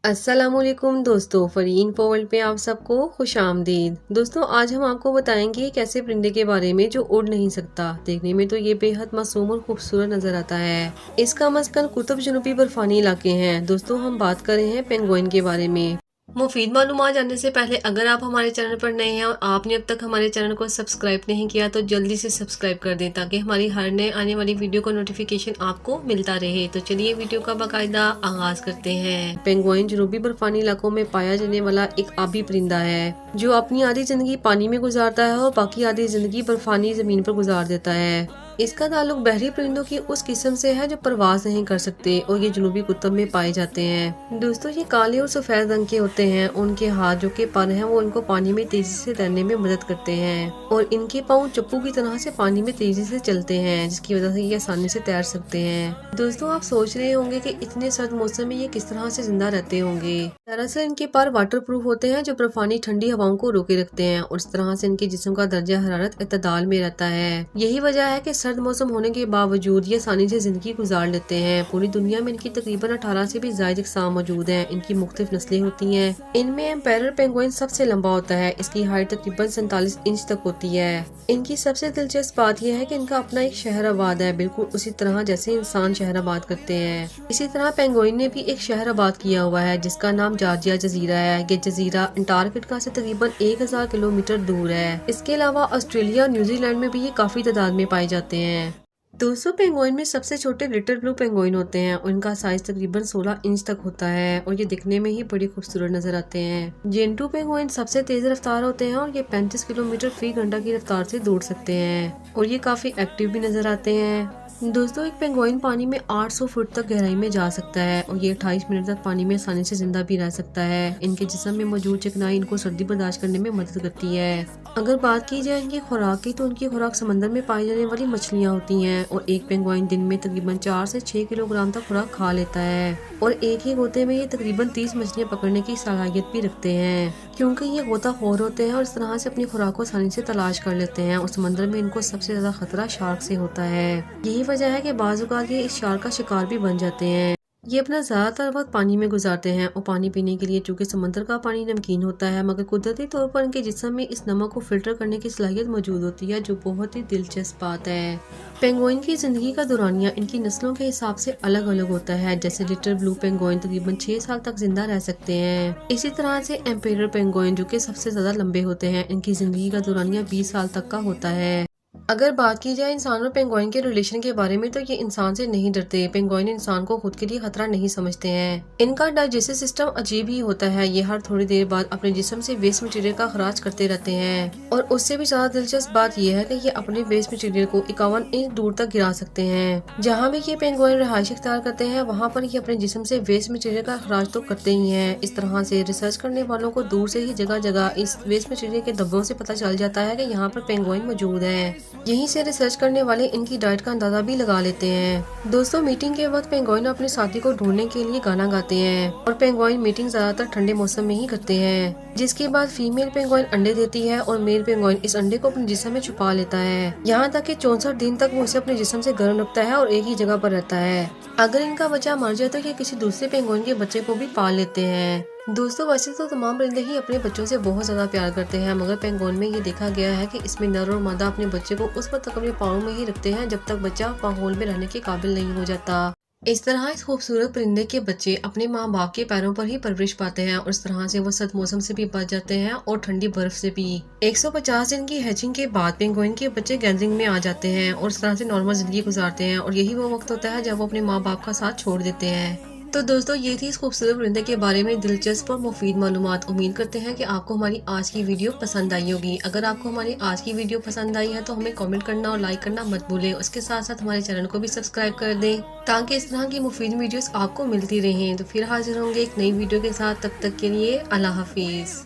अस्सलामुअलैकुम दोस्तों, फरीन वर्ल्ड पे आप सबको खुश आमदीद। दोस्तों, आज हम आपको बताएंगे एक ऐसे परिंदे के बारे में जो उड़ नहीं सकता। देखने में तो ये बेहद मासूम और खूबसूरत नजर आता है। इसका मस्कन कुतुब जनूबी बर्फानी इलाके हैं। दोस्तों, हम बात कर रहे हैं पेंगुइन के बारे में। मुफीद मालूमात जानने से पहले अगर आप हमारे चैनल पर नए हैं और आपने अब तक हमारे चैनल को सब्सक्राइब नहीं किया तो जल्दी से सब्सक्राइब कर दें ताकि हमारी हर नए आने वाली वीडियो का नोटिफिकेशन आपको मिलता रहे। तो चलिए वीडियो का बाकायदा आगाज करते हैं। पेंगुइन जनूबी बर्फानी इलाकों में पाया जाने वाला एक आबी परिंदा है जो अपनी आधी जिंदगी पानी में गुजारता है और बाकी आधी जिंदगी बर्फानी जमीन पर गुजार देता है। इसका ताल्लुक बहरी परिंदों की उस किस्म से है जो परवाज नहीं कर सकते और ये जनूबी कुतुब में पाए जाते हैं। दोस्तों, ये काले और सफेद रंग के होते हैं। उनके हाथ जो के पर हैं वो इनको पानी में तेजी से तैरने में मदद करते हैं और इनके पाँव चप्पू की तरह से पानी में तेजी से चलते हैं जिसकी वजह से ये आसानी से तैर सकते हैं। दोस्तों, आप सोच रहे होंगे कि इतने सर्द मौसम में ये किस तरह से जिंदा रहते होंगे। दरअसल इनके पर वाटर प्रूफ होते हैं जो बर्फानी ठंडी हवाओं को रोके रखते हैं और इस तरह से इनके जिस्म का दर्जा हरारत इत्तदाल में रहता है। यही वजह है कि सर्द मौसम होने के बावजूद ये आसानी से जिंदगी गुजार लेते हैं। पूरी दुनिया में इनकी तकरीबन 18 से भी ज्यादा अक़साम मौजूद हैं। इनकी मुख्तलिफ नस्लें होती हैं। इनमें एम्पेरर पेंगुइन सबसे लंबा होता है। इसकी हाइट तकरीबन 47 इंच तक होती है। इनकी सबसे दिलचस्प बात यह है कि इनका अपना एक शहर आबाद है, बिल्कुल उसी तरह जैसे इंसान शहर आबाद करते हैं। इसी तरह पेंगुइन ने भी एक शहर आबाद किया हुआ है जिसका नाम जॉर्जिया जजीरा है। ये जजीरा अंटार्कटिका से तकरीबन 1000 किलोमीटर दूर है। इसके अलावा ऑस्ट्रेलिया और न्यूजीलैंड में भी ये काफी तादाद में पाए जाते हैं। दोस्तों, पेंगुइन में सबसे छोटे लिटिल ब्लू पेंगुइन होते हैं। उनका साइज तकरीबन 16 इंच तक होता है और ये दिखने में ही बड़ी खूबसूरत नजर आते हैं। जेंटू पेंगुइन सबसे तेज रफ्तार होते हैं और ये 35 किलोमीटर फी घंटा की रफ्तार से दौड़ सकते हैं और ये काफी एक्टिव भी नजर आते हैं। दोस्तों, एक पेंगुइन पानी में 800 फुट तक गहराई में जा सकता है और ये 28 मिनट तक पानी में आसानी से जिंदा भी रह सकता है। इनके जिस्म में मौजूद चिकनाई इनको सर्दी बर्दाश्त करने में मदद करती है। अगर बात की जाए इनकी खुराक की तो उनकी खुराक समंदर में पाई जाने वाली मछलियाँ होती हैं और एक पेंगुइन दिन में तकरीबन 4 से 6 किलोग्राम तक खुराक खा लेता है और एक ही गोते में ये तकरीबन 30 मछलियाँ पकड़ने की सलाहियत भी रखते हैं क्योंकि ये गोताखोर होते हैं और इस तरह से अपनी खुराक को आसानी से तलाश कर लेते हैं और समंदर में इनको सबसे ज्यादा खतरा शार्क से होता है। यही वजह है कि बाज़ औक़ात ये इस शार्क का शिकार भी बन जाते हैं। ये अपना ज्यादातर वक्त पानी में गुजारते हैं और पानी पीने के लिए चूंकि समंदर का पानी नमकीन होता है मगर कुदरती तौर पर इनके जिस्म में इस नमक को फिल्टर करने की सलाहियत मौजूद होती है जो बहुत ही दिलचस्प बात है। पेंगुइन की जिंदगी का दौरानिया इनकी नस्लों के हिसाब से अलग अलग होता है। जैसे लिटिल ब्लू पेंगुइन तकरीबन 6 साल तक जिंदा रह सकते हैं। इसी तरह से एम्पेरर पेंगुइन जो कि सबसे ज्यादा लंबे होते हैं, इनकी जिंदगी का दौरानिया 20 साल तक का होता है। अगर बात की जाए इंसान और पेंगुइन के रिलेशन के बारे में तो ये इंसान से नहीं डरते। पेंगुइन इंसान को खुद के लिए खतरा नहीं समझते हैं। इनका डाइजेस्टिव सिस्टम अजीब ही होता है। ये हर थोड़ी देर बाद अपने जिस्म से वेस्ट मटेरियल का खराज करते रहते हैं और उससे भी ज्यादा दिलचस्प बात यह है कि ये अपने वेस्ट मटेरियल को 51 इंच दूर तक गिरा सकते हैं। जहाँ भी ये पेंगुइन रहायश इख्तियार करते हैं वहाँ पर ये अपने जिस्म से वेस्ट मटेरियल का खराज तो करते ही हैं। इस तरह से रिसर्च करने वालों को दूर से ही जगह जगह इस वेस्ट मटेरियल के धब्बों से पता चल जाता है कि यहाँ पर पेंगुइन मौजूद है। यहीं से रिसर्च करने वाले इनकी डाइट का अंदाजा भी लगा लेते हैं। दोस्तों, मीटिंग के वक्त पेंगुइन अपने साथी को ढूंढने के लिए गाना गाते हैं और पेंगुइन मीटिंग ज्यादातर ठंडे मौसम में ही करते हैं। जिसके बाद फीमेल पेंगुइन अंडे देती है और मेल पेंगुइन इस अंडे को अपने जिस्म में छुपा लेता है। यहाँ तक कि 64 दिन तक वो उसे अपने जिस्म से गर्म रखता है और एक ही जगह पर रहता है। अगर इनका बच्चा मर जाए तो ये किसी दूसरे पेंगुइन के बच्चे को भी पाल लेते हैं। दोस्तों, वैसे तो तमाम परिंदे ही अपने बच्चों से बहुत ज्यादा प्यार करते हैं मगर पेंगुइन में ये देखा गया है कि इसमें नर और मादा अपने बच्चे को उस वक्त तक अपने पाँव में ही रखते हैं जब तक बच्चा माहौल में रहने के काबिल नहीं हो जाता। इस तरह इस खूबसूरत परिंदे के बच्चे अपने माँ बाप के पैरों पर ही परवरिश पाते हैं और इस तरह से वो सर्द मौसम से भी बच जाते हैं और ठंडी बर्फ से भी। 150 दिन की हैचिंग के बाद पेंगुइन के बच्चे गैदरिंग में आ जाते हैं और इस तरह से नॉर्मल जिंदगी गुजारते हैं और यही वो वक्त होता है जब वो अपने माँ बाप का साथ छोड़ देते हैं। तो दोस्तों, ये थी इस खूबसूरत परिंदे के बारे में दिलचस्प और मुफीद मालूमात। उम्मीद करते हैं कि आपको हमारी आज की वीडियो पसंद आई होगी। अगर आपको हमारी आज की वीडियो पसंद आई है तो हमें कमेंट करना और लाइक करना मत भूलें। उसके साथ साथ हमारे चैनल को भी सब्सक्राइब कर दें ताकि इस तरह की मुफीद वीडियोस आपको मिलती रहें। तो फिर हाजिर होंगे एक नई वीडियो के साथ। तब तक के लिए अल्लाह हाफिज।